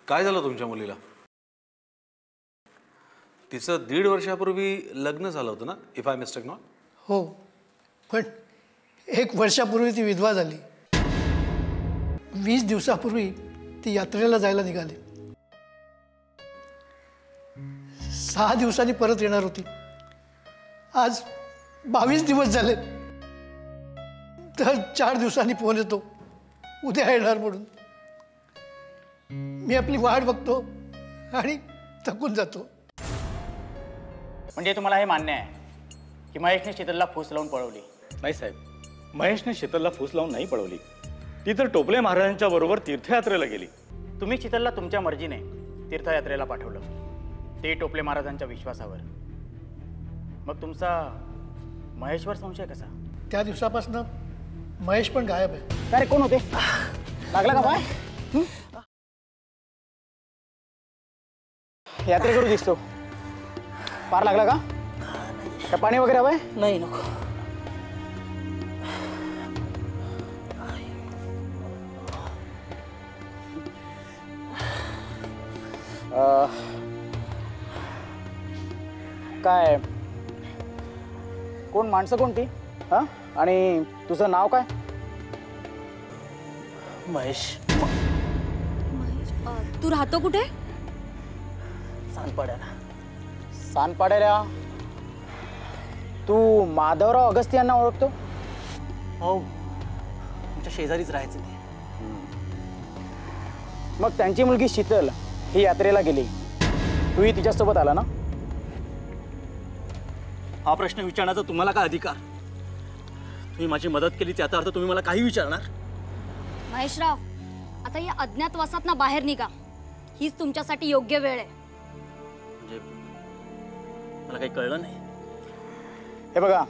काय झालं तुमच्या मुलीला? तिचं 1.5 वर्षापूर्वी लग्न झालं होतं ना, इफ आय मिस्टेक नॉट? हो, पण 1 वर्षापूर्वी ती विधवा झाली. 20 दिवसापूर्वी ती यात्रेला जायला निघाली. 6 दिवसांनी परत येणार होती. आज 22 दिवस झाले. तर 4 दिवसांनी फोन येतो उद्या येणार म्हणून. मी आपली वाट बघतो आणि थकून जातो. म्हणजे तुम्हाला हे मान्य आहे की महेशने शीतलला फूस लावून पळवली? नाही साहेब, महेशने शीतलला फूस लावून नाही पळवली. ती तर टोपले महाराजांच्या बरोबर तीर्थयात्रेला गेली. तुम्ही शीतलला तुमच्या मर्जीने तीर्थयात्रेला पाठवलं, ते टोपले महाराजांच्या विश्वासावर. मग तुमचा महेशवर संशय कसा? त्या दिवसापासून महेश पण गायब आहे. अरे कोण होते? लागला का पाय? यात्रेकरू दिसतो. पार लागला का? काय पाणी वगैरे हवंय? नाही, नको. काय कोण माणसं कोणती? हा, आणि तुझं नाव काय? महेश. तू राहतो कुठे? सानपाड्याला. सानपाड्याला? तू माधवराव अगस्ती यांना ओळखतो? हो, तुमच्या शेजारीच राहायचं ते. मग त्यांची मुलगी शीतल ही यात्रेला गेली, तूही तिच्यासोबत आला ना? हा प्रश्न विचारण्याचा तुम्हाला काय अधिकार? तुम्ही माझी मदत केली त्याचा अर्थ तुम्ही मला काही विचारणार? महेशराव, आता या अज्ञातवासातनं बाहेर निघा. हीच तुमच्यासाठी योग्य वेळ आहे. म्हणजे मला काही कळलं नाही. हे बघा,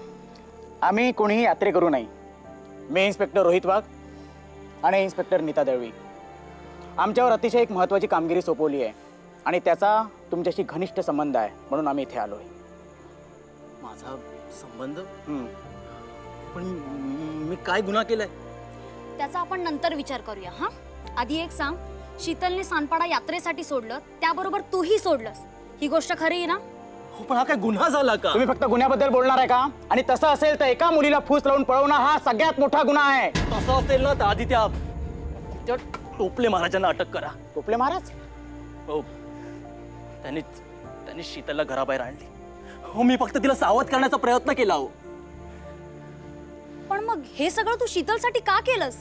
आम्ही कोणीही यात्रे करू नाही. मी इन्स्पेक्टर रोहित वाघ आणि इन्स्पेक्टर नीता दळवी आमच्यावर अतिशय एक महत्त्वाची कामगिरी सोपवली आहे आणि त्याचा तुमच्याशी घनिष्ठ संबंध आहे, म्हणून आम्ही इथे आलोय. माझा संबंध? पण मी काय गुन्हा केलाय? त्याचा आपण नंतर विचार करूया. हा, आधी एक सांग, शीतलने सानपाडा यात्रेसाठी सोडलं, त्याबरोबर तूही सोडलंस, ही गोष्ट खरी आहे ना? हो, पण हा काय गुन्हा झाला का? तुम्ही फक्त गुन्ह्याबद्दल बोलणार आहे का? आणि तसं असेल तर एका मुलीला फूस लावून पळवणं हा सगळ्यात मोठा गुन्हा आहे. तसं असेल ना तर आधी त्या टोपले महाराजांना अटक करा. टोपले महाराज? हो, त्यांनी शीतलला घराबाहेर आणली. हो, मी फक्त तिला सावध करण्याचा प्रयत्न केला. हो, पण मग हे सगळं तू शीतलसाठी का केलंस?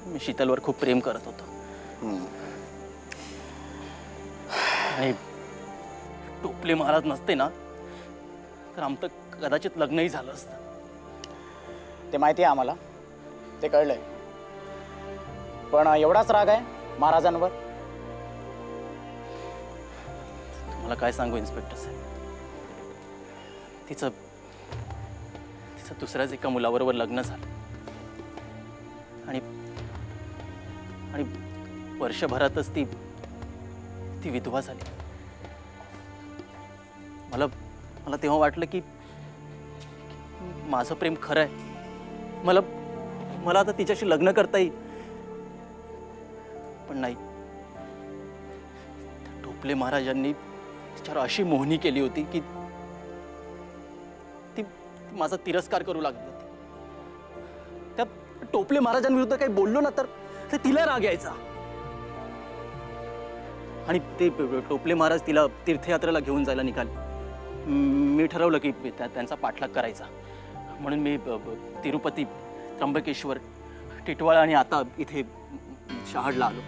मी शीतलवर खूप प्रेम करत होतो. आणि टोपले महाराज नसते ना तर आमचं कदाचित लग्नही झालं असतं. ते माहिती आहे आम्हाला, ते कळलंय. पण एवढाच राग आहे महाराजांवर? तुम्हाला काय सांगू इन्स्पेक्टर साहेब, तिचं दुसऱ्याच एका मुलाबरोबर लग्न झालं आणि वर्षभरातच ती विधवा झाली. मला तेव्हा वाटलं की माझं प्रेम खरं आहे, मला मला आता तिच्याशी लग्न करता येईल. पण नाही, टोपले महाराजांनी तिच्यावर अशी मोहनी केली होती की ती माझा तिरस्कार करू लागली होती. त्या टोपले महाराजांविरुद्ध काही बोललो ना तर तिला राग यायचा. आणि ते टोपले महाराज तिला तीर्थयात्रेला घेऊन जायला निघाले. मी ठरवलं की त्यांचा पाठलाग करायचा, म्हणून मी तिरुपती, त्र्यंबकेश्वर, टिटवाळा आणि आता इथे शहाडला आलो.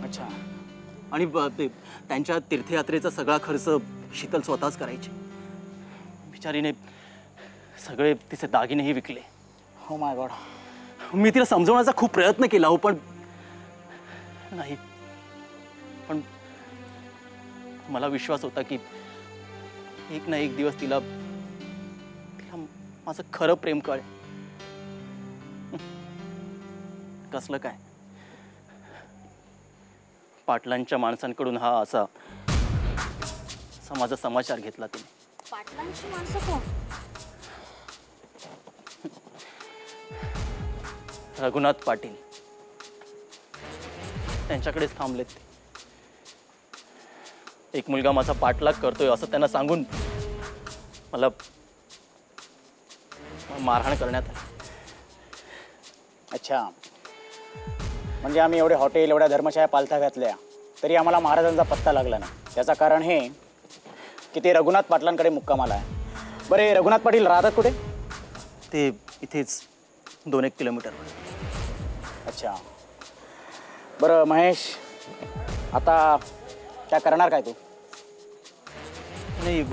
अच्छा. आणि त्यांच्या तीर्थयात्रेचा सगळा खर्च शीतल स्वतःच करायची. बिचारीने सगळे तिचे दागिनेही विकले. हो माय गॉड. मी तिला समजवण्याचा खूप प्रयत्न केला हो, पण नाही. पण मला विश्वास होता की एक ना एक दिवस तिला माझं खरं प्रेम कळेल. कसलं काय, पाटलांच्या माणसांकडून हा असा माझा समाचार घेतला तिने. पाटलांची माणसं कोण? रघुनाथ पाटील, त्यांच्याकडेच थांबलेत ते. एक मुलगा माझा पाठलाग करतोय असं त्यांना सांगून मला मारहाण करण्यात आली. अच्छा. म्हणजे आम्ही एवढे हॉटेल, एवढ्या धर्मशाळा पालथा घातल्या तरी आम्हाला महाराजांचा पत्ता लागला नाही. त्याचं कारण हे की ते रघुनाथ पाटलांकडे मुक्कामाला आहे. बरे, रघुनाथ पाटील राहतात कुठे? ते इथेच 2-1 किलोमीटर. अच्छा. बरं महेश, आता काय करणार काय तू? नाही,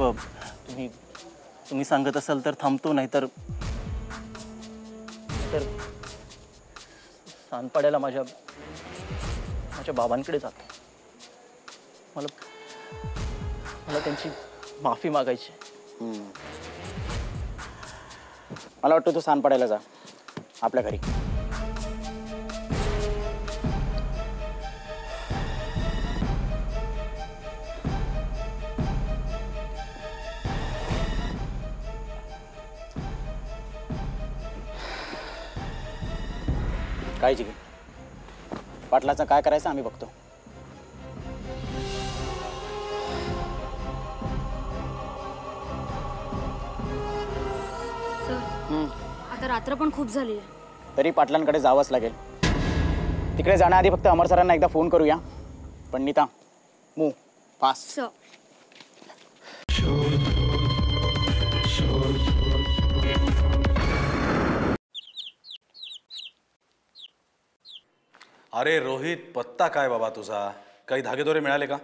तुम्ही सांगत असाल तर थांबतो, नाही तर सानपाड्याला माझ्या बाबांकडे जातो. मला त्यांची माफी मागायची. मला वाटतं तू सानपाड्याला जा, आपल्या घरी. काळजी घे. पाटलाचं काय करायचं आम्ही बघतो. सर, आता रात्र पण खूप झाली आहे. तरी पाटलांकडे जावंच लागेल. तिकडे जाण्याआधी फक्त अमर सरांना एकदा फोन करूया. पण नीता, मूव फास्ट. सर, अरे रोहित, पत्ता काय बाबा तुझा? काही धागेदोरे मिळाले का?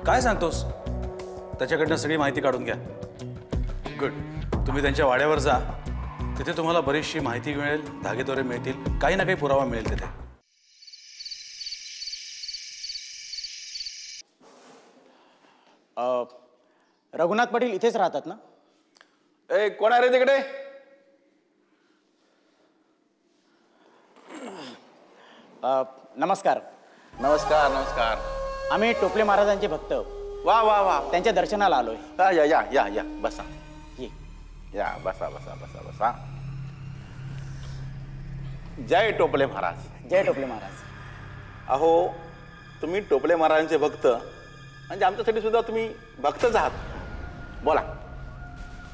काय सांगतोस? त्याच्याकडनं सगळी माहिती काढून घ्या. गुड. तुम्ही त्यांच्या वाड्यावर जा, तिथे तुम्हाला बरीचशी माहिती मिळेल, धागेदोरे मिळतील, काही ना काही पुरावा मिळेल तिथे. रघुनाथ पाटील इथेच राहतात ना? ए, कोण आहे रे तिकडे? नमस्कार. नमस्कार. नमस्कार. आम्ही टोपले महाराजांचे भक्त. वा वा वा. त्यांच्या दर्शनाला आलोय. या या या या बसा. ये. या बसा बसा बसा बसा. जय टोपले महाराज. जय टोपले महाराज. अहो, तुम्ही टोपले महाराजांचे भक्त म्हणजे आमच्यासाठी सुद्धा तुम्ही भक्तच आहात. बोला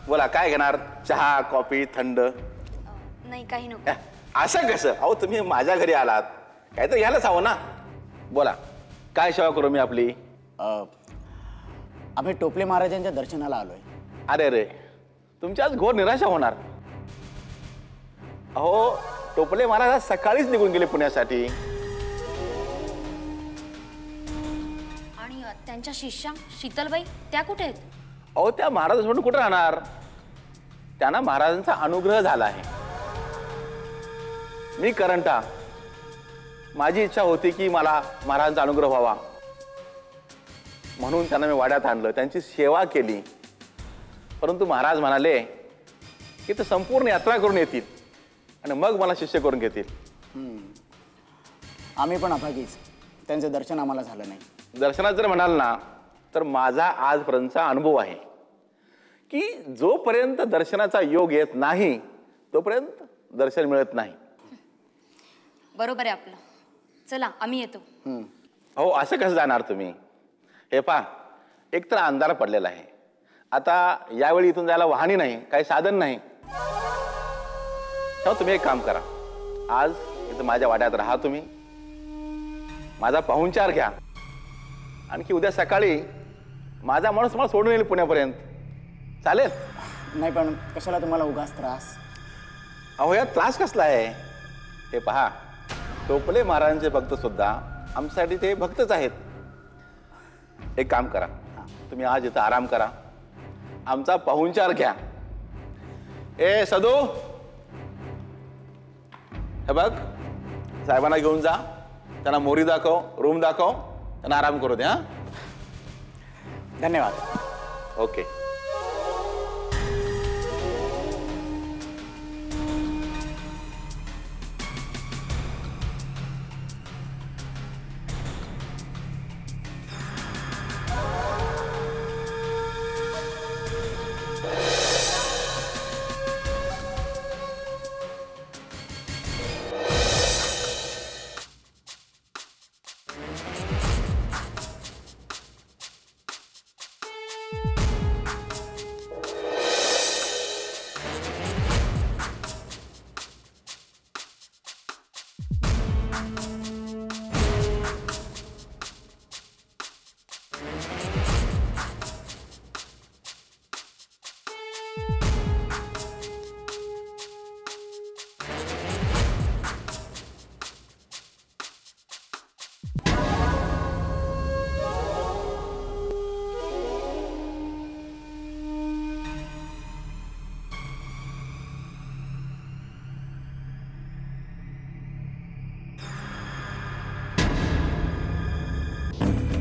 बोला, काय घेणार? चहा, कॉफी, थंड? नाही, काही नको. असं कसं? अहो, तुम्ही माझ्या घरी आलात, काय तर घ्यायलाच हवं ना. बोला, काय सेवा करू मी आपली? आम्ही टोपले महाराजांच्या दर्शनाला आलोय. अरे रे, तुमची आज घोर निराशा होणार. अहो, टोपले महाराज आज सकाळीच निघून गेले पुण्यासाठी. आणि त्यांच्या शिष्या शीतलबाई, त्या कुठे आहेत? अहो, त्या महाराज म्हणून कुठे राहणार? त्यांना महाराजांचा अनुग्रह झाला आहे. मी करंटा, माझी इच्छा होती की मला महाराजांचा अनुग्रह व्हावा, म्हणून त्यांना मी वाड्यात आणलं, त्यांची सेवा केली. परंतु महाराज म्हणाले की ते संपूर्ण यात्रा करून येतील आणि मग मला शिष्य करून घेतील. आम्ही पण अभागीच. त्यांचं दर्शन आम्हाला झालं नाही. दर्शनात जर म्हणाल ना तर माझा आजपर्यंतचा अनुभव आहे की जोपर्यंत दर्शनाचा योग येत नाही तोपर्यंत दर्शन मिळत नाही. बरोबर आहे आपलं. चला आम्ही येतो. हो, असं कसं जाणार तुम्ही? हे पहा, एकतर अंधार पडलेला आहे. आता यावेळी इथून जायला वाहनी नाही, काही साधन नाही. हो, तुम्ही एक काम करा, आज इथं माझ्या वाड्यात राहा. तुम्ही माझा पाहुणचार घ्या. आणखी उद्या सकाळी माझा माणूस मला सोडून येईल पुण्यापर्यंत. चालेल? नाही, पण कशाला तुम्हाला उगाच त्रास? अहो, या त्रास कसला आहे? हे पहा, टोपले महाराजांचे भक्त सुद्धा आमच्यासाठी ते भक्तच आहेत. एक काम करा, तुम्ही आज इथं आराम करा, आमचा पाहुणचार घ्या. ए सदू, हे बघ, साहेबांना घेऊन जा, त्यांना मोरी दाखव, रूम दाखव, त्यांना आराम करू दे. हा, धन्यवाद. ओके.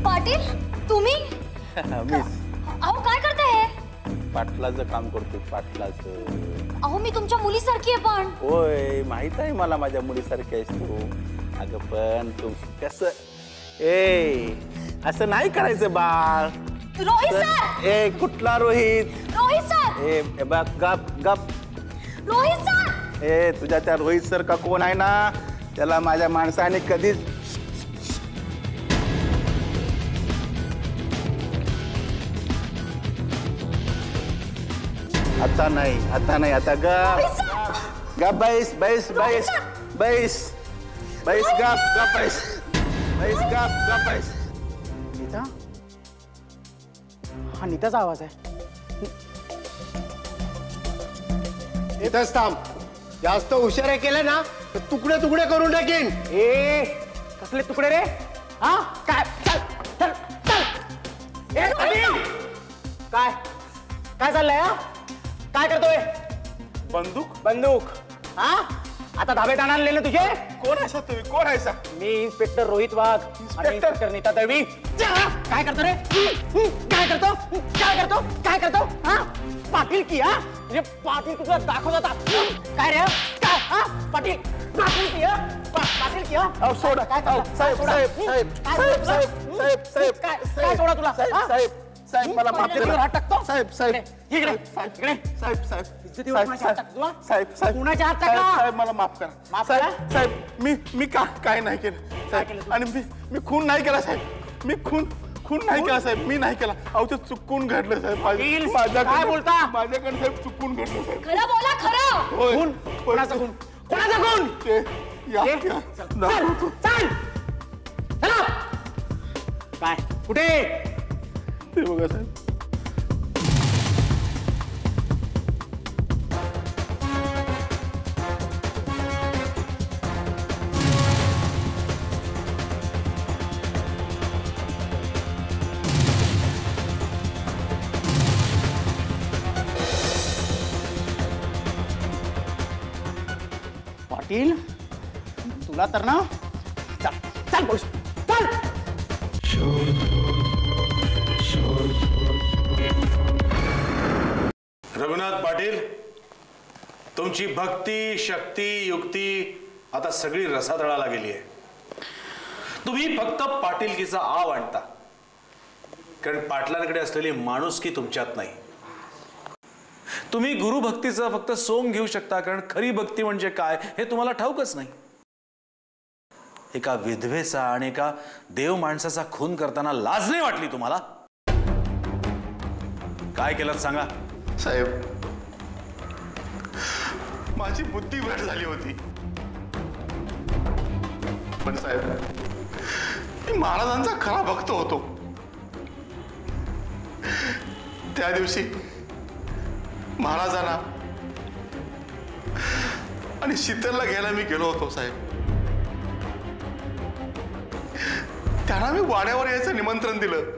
पाटील, तुम्ही? अहो काय करताय? पाटलाचं काम करतोय, पाटलाचं. अहो मी तुमच्या मुलीसारखी आहे. पण होय, माहित आहे मला, माझ्या मुलीसारखी आहेस तू. अगं पण तू कसं, ए असं नाही करायचं बाळ. रोहित सर. ए कुठला रोहित? रोहित सर. ए बघ, गप गप. रोहित सर. ए तुझ्या त्या रोहित सर का कोण आहे ना, त्याला माझ्या माणसाने कधीच आता नाही, आता नाही, आता गप गप, बैस बैस बैस बैस बैस, गप गप बैस बैस, गप गप बैस. नीता? हा नीताचा आवाज आहे. इथंच थांब. जास्त हुशारे केले ना तर तुकडे तुकडे करून टाकीन. ए कसले तुकडे रे? हा काय? चल चल चल. ए पाटील, काय काय चाललंय? हा काय करतोय? बंदूक बंदूक? हा आता धाबेत आणले ना तुझे? कोण आहे तुम्ही? कोण आहे? मी इन्स्पेक्टर रोहित वाघ आणि इन्स्पेक्टर नीता दळवी. काय करतो रे? काय करतो? काय करतो? काय करतो? हा पाटील की? हा म्हणजे पाटील तुझा दाखवत होता काय रे? काय? हा पाटील पाटील की? पाटील की? सोडा. काय साहेब साहेब साहेब साहेब साहेब साहेब काय काय सोडा तुला? साहेब साहेब मला माफ इज्जतीवर करा. हात टाकतो? साहेब साहेब इकडे इकडे. साहेब साहेब इज्जतीवर कुणाच्या हात टाकतो तुला? साहेब साहेब कुणाच्या हात साहेब टाकला? साहेब मला माफ करा. माफ साहेब करा? साहेब मी काय नाही केलं केलं साहेब. तू? आणि मी खून नाही केला साहेब. मी खून नाही केला साहेब. मी नाही केला. अहो ते चुकून घडलं साहेब. पाटील, काय बोलता? माझ्याकडे साहेब चुकून घडलं साहेब. खरं बोला, खरं. होय. खून? कोणाचा खून? कोणाचा खून? ते या ये. या. चल चल चला. काय कुठे? ते बघा साहेब. पाटील तुला तर ना, चल चल बोल चल. रघुनाथ पाटील, तुमची भक्ती, शक्ती, युक्ती आता सगळी रसातळाला गेली आहे. तुम्ही फक्त पाटीलकीचा आव आणता. कारण पाटलांकडे असलेली माणुसकी तुमच्यात नाही. तुम्ही गुरुभक्तीचं फक्त सोंग घेऊ शकता, कारण खरी भक्ती म्हणजे काय हे तुम्हाला ठाऊकच नाही. एका विधवेचा आणि एका देव माणसाचा खून करताना लाज नाही वाटली तुम्हाला? काय केलं सांगा. साहेब, माझी बुद्धी भ्रष्ट झाली होती. पण साहेब, मी महाराजांचा खरा भक्त होतो. त्या दिवशी महाराजांना आणि शीतलला घ्यायला मी गेलो होतो साहेब. त्यांना मी वाड्यावर यायचं निमंत्रण दिलं.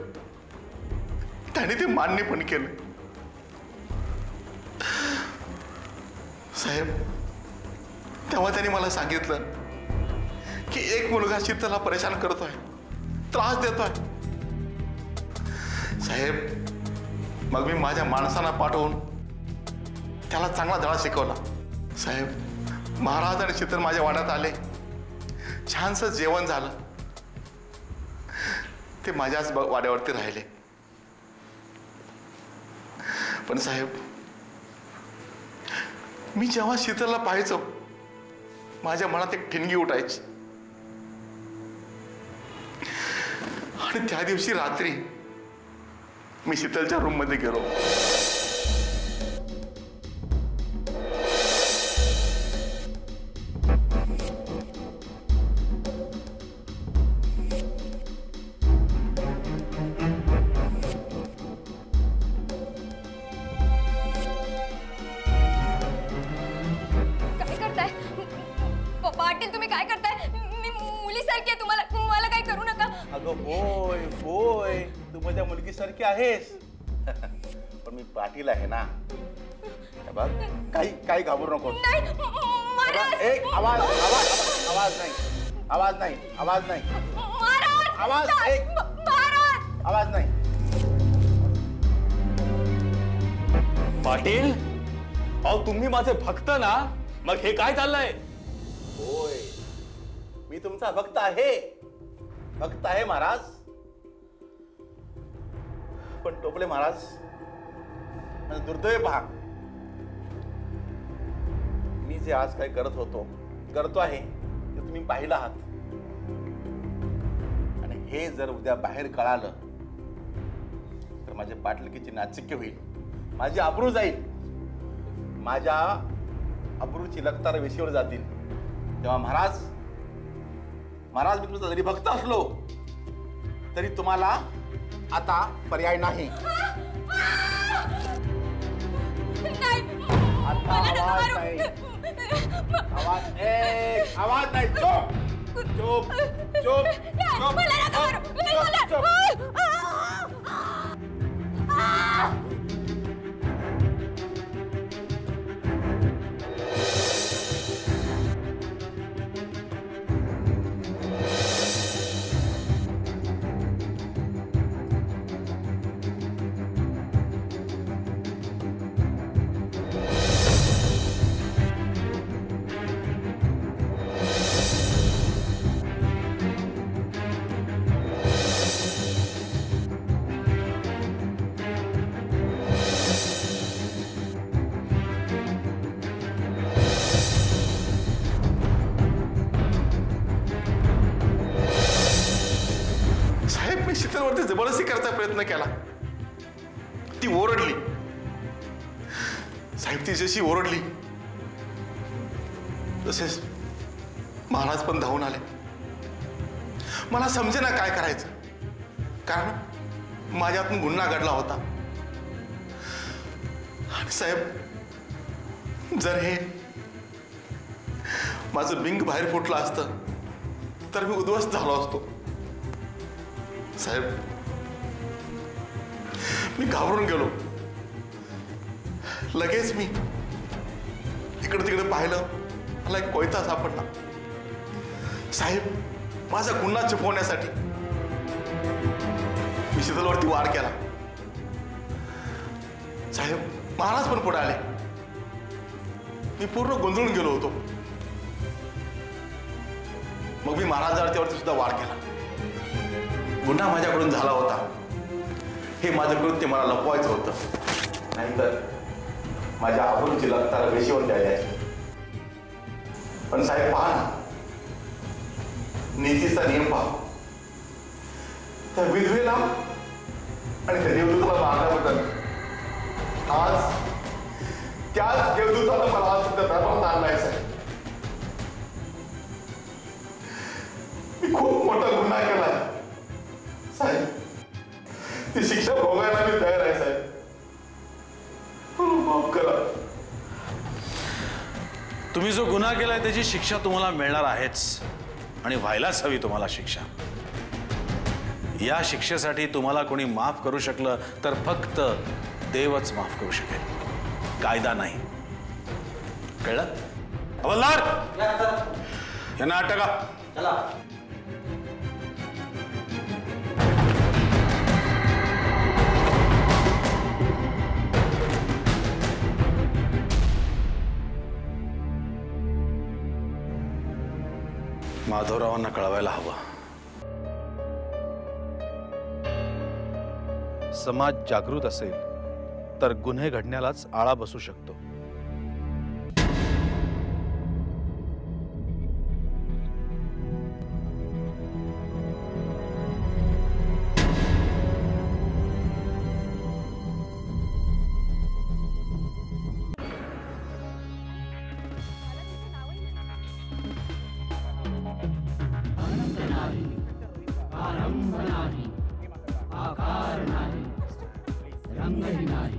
त्यांनी ते मान्य पण केलं. साहेब, तेव्हा त्यांनी मला सांगितलं की एक मुलगा शीतलला परेशान करतोय, त्रास देतोय. साहेब, मग मी माझ्या माणसांना पाठवून त्याला चांगला धडा शिकवला. साहेब, महाराज आणि शीतल माझ्या वाड्यात आले. छानसं जेवण झालं. ते माझ्याच वाड्यावरती राहिले. पण साहेब, मी जेव्हा शीतलला पाहायचो, माझ्या मनात एक ठिणगी उठायची. आणि त्या दिवशी रात्री मी शीतलच्या रूम मध्ये गेलो. पाटील, तुम्ही काय करताय? मी मुलीसारखी आहे. तुम्हाला काही करू नका. अगं होय होय, तू माझ्या मुलगीसारखी आहेस. पण मी पाटील आहे ना. बघ, काही घाबरू नको. एक आवाज आवाज आवाज नाही, आवाज नाही, आवाज नाही, आवाज एक आवाज नाही. पाटील, अहो तुम्ही माझे भक्त ना, मग हे काय चाललंय? होय, मी तुमचा भक्त आहे. भक्त आहे महाराज. पण टोपले महाराज, दुर्दैव पहा, मी जे आज काय करतो आहे ते तुम्ही पाहिलं आहात. आणि हे जर उद्या बाहेर कळालं तर माझ्या पाटलकीची नाचिक्य होईल. माझी अब्रू जाईल. माझ्या अब्रूची लखतार वेशीवर जातील. तेव्हा महाराज, मी तुमचा जरी भक्त असलो तरी तुम्हाला आता पर्याय नाही. आता आवाज नाही, आवाज नाही. चुप चुप चुप चुप चुप. शीतलवरती जबरदस्ती करायचा प्रयत्न केला. ती ओरडली. साहेब, ती जशी ओरडली तसेच महाराज पण धावून आले. मला समजेना काय करायचं, कारण माझ्यातून गुन्हा घडला होता. आणि साहेब, जर हे माझं बिंग बाहेर फुटलं असतं तर मी उद्ध्वस्त झालो असतो. साहेब, मी घाबरून गेलो. लगेच मी इकडे तिकडे पाहिलं. मला एक कोयता सापडला. साहेब, माझा गुन्हा छुपवण्यासाठी मी शीतलवरती वार केला. साहेब, महाराज पण पुढे आले. मी पूर्ण गोंधळून गेलो होतो. मग मी महाराजांवरती सुद्धा वार केला. गुन्हा माझ्याकडून झाला होता. हे माझं कृत्य मला लपवायचं होतं, नाहीतर माझ्या आबरूची लक्तार वेशीवर द्यायला यायची. पण साहेब पहा ना, नीतीचा नियम पहा. त्या विधवेला आणि त्या देवदूताला मारण्याबद्दल आज त्याच देवदूतानं मला आज सुद्धा दरबारात आणलाय साहेब. मी खूप मोठा गुन्हा केलाय साहेब. ती शिक्षा भोगायला मी तयार आहे साहेब. माफ करा. तुम्ही जो गुन्हा केलाय त्याची शिक्षा तुम्हाला मिळणार आहेच, आणि व्हायलाच हवी तुम्हाला शिक्षा. या शिक्षेसाठी तुम्हाला कोणी माफ करू शकलं तर फक्त देवच माफ करू शकेल, कायदा नाही. कळलं? हवालदार, यांना अटका. चला. माधवरावांना कळवायला हवं. समाज जागृत असेल तर गुन्हे घडण्यालाच आळा बसू शकतो. रंग नाही